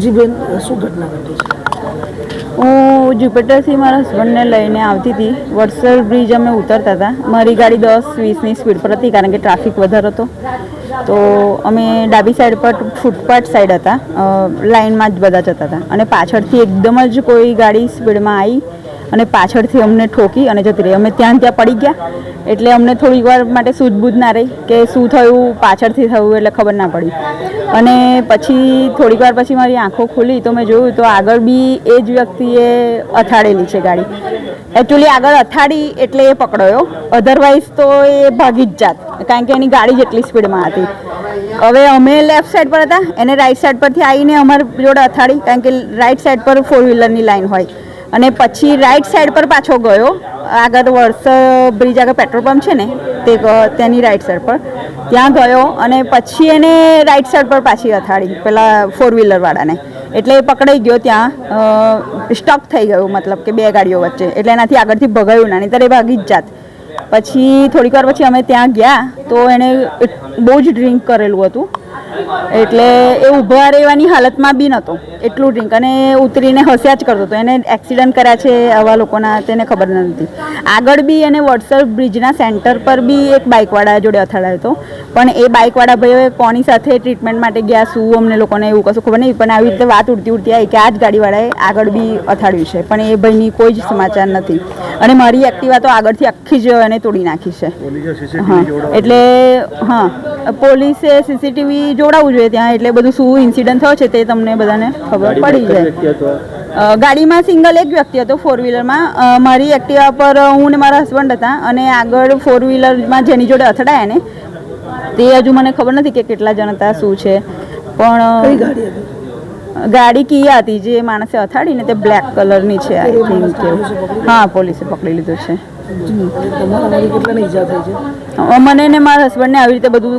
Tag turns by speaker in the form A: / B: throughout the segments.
A: જી બેન, શું ઘટના ઘટી છે?
B: હું જ્યુપિટરથી મારા હસબન્ડને લઈને આવતી હતી. વડસર બ્રિજ અમે ઉતરતા હતા. મારી ગાડી 10-20ની સ્પીડ પર હતી કારણ કે ટ્રાફિક વધારે હતો. તો અમે ડાબી સાઈડ પર ફૂટપાથ સાઈડ હતા, લાઇનમાં જ બધા જતા હતા અને પાછળથી એકદમ જ કોઈ ગાડી સ્પીડમાં આવી અને પાછળથી અમને ઠોકી અને જતી રહી. અમે ત્યાં પડી ગયા એટલે અમને થોડીક વાર માટે સૂઝબૂઝ ના રહી કે શું થયું, પાછળથી થયું એટલે ખબર ના પડી. અને પછી થોડીક વાર પછી મારી આંખો ખુલી તો મેં જોયું તો આગળ બી એ જ વ્યક્તિએ અથાડેલી છે ગાડી. એકચ્યુઅલી આગળ અથાડી એટલે એ પકડાયો, અધરવાઇઝ તો એ ભાગી જ જાત કારણ કે એની ગાડી જેટલી સ્પીડમાં હતી. હવે અમે લેફ્ટ સાઈડ પર હતા, એને રાઈટ સાઈડ પરથી આવીને અમારી જોડે અથાડી કારણ કે રાઈટ સાઈડ પર 4 વ્હીલરની લાઈન હોય અને પછી રાઈટ સાઈડ પર પાછો ગયો. આગળ વડસર બ્રિજ આગળ પેટ્રોલ પંપ છે ને તેની રાઈટ સાઈડ પર ત્યાં ગયો અને પછી એને રાઈટ સાઈડ પર પાછી અથાડી પેલા 4 વ્હીલરવાળાને. એટલે એ પકડાઈ ગયો, ત્યાં સ્ટક થઈ ગયું, મતલબ કે બે ગાડીઓ વચ્ચે. એટલે એનાથી આગળથી ભગાયું ના, નહીં ત્યારે ભાગી જ જાત. પછી થોડીક વાર પછી અમે ત્યાં ગયા તો એણે બહુ જ ડ્રિંક કરેલું હતું એટલે એ ઊભા રહેવાની હાલતમાં બી નહોતો, એટલું ડ્રિંક. અને ઉતરીને હસ્યા જ કરતો હતો. એને એક્સિડન્ટ કર્યા છે આવા લોકોના તેને ખબર નથી. આગળ બી એને વડસર બ્રિજના સેન્ટર પર બી એક બાઇકવાળા જોડે અથડાયો હતો, પણ એ બાઇકવાળા ભાઈઓ કોની સાથે ટ્રીટમેન્ટ માટે ગયા શું અમને લોકોને એવું કશું ખબર નહીં. પણ આવી રીતે વાત ઉડતી આવી કે આ જ ગાડીવાળાએ આગળ બી અથાડ્યું છે, પણ એ ભાઈની કોઈ જ સમાચાર નથી. અને મારી એક્ટિવા તો આગળથી આખી જ એને તોડી નાખી છે. હા, એટલે હા, પોલીસે સીસીટીવી જોડાવવું જોઈએ ત્યાં, એટલે બધું શું ઇન્સિડન્ટ થયો છે તે તમને બધાને ખબર પડી જાય. ગાડીમાં સિંગલ એક વ્યક્તિ હતો 4 વ્હીલરમાં. મારી એક્ટિવા પર હું ને મારા હસબન્ડ હતા અને આગળ 4 વ્હીલરમાં જેની જોડે અથડાયા ને તે હજુ મને ખબર નથી કે કેટલા જણ હતા શું છે. પણ ગાડી કિયા હતી જે માણસે અથાડીને તે બ્લેક કલરની છે આઈ થિંક. હા, પોલીસે પકડી લીધું છે. મને ને મારા હસબન્ડને આવી રીતે બધું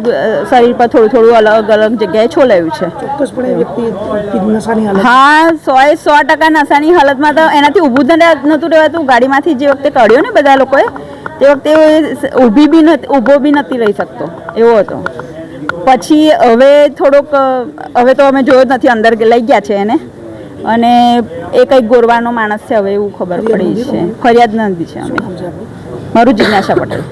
B: શરીર પર થોડું થોડું અલગ અલગ જગ્યાએ છોલાયું છે. હા, 100% નશાની હાલતમાં તો એનાથી ઊભું જ નહોતું રહેવાતું. ગાડીમાંથી જે વખતે કાઢ્યો ને બધા લોકોએ તે વખતે ઊભો બી નથી રહી શકતો એવો હતો. પછી હવે તો અમે જોયો જ નથી, અંદર લઈ ગયા છે એને અને એ કંઈક ગોરવાનો માણસ છે હવે એવું ખબર પડી છે. ફરિયાદ નથી છે. અમે મારું જિજ્ઞાસા પટેલ.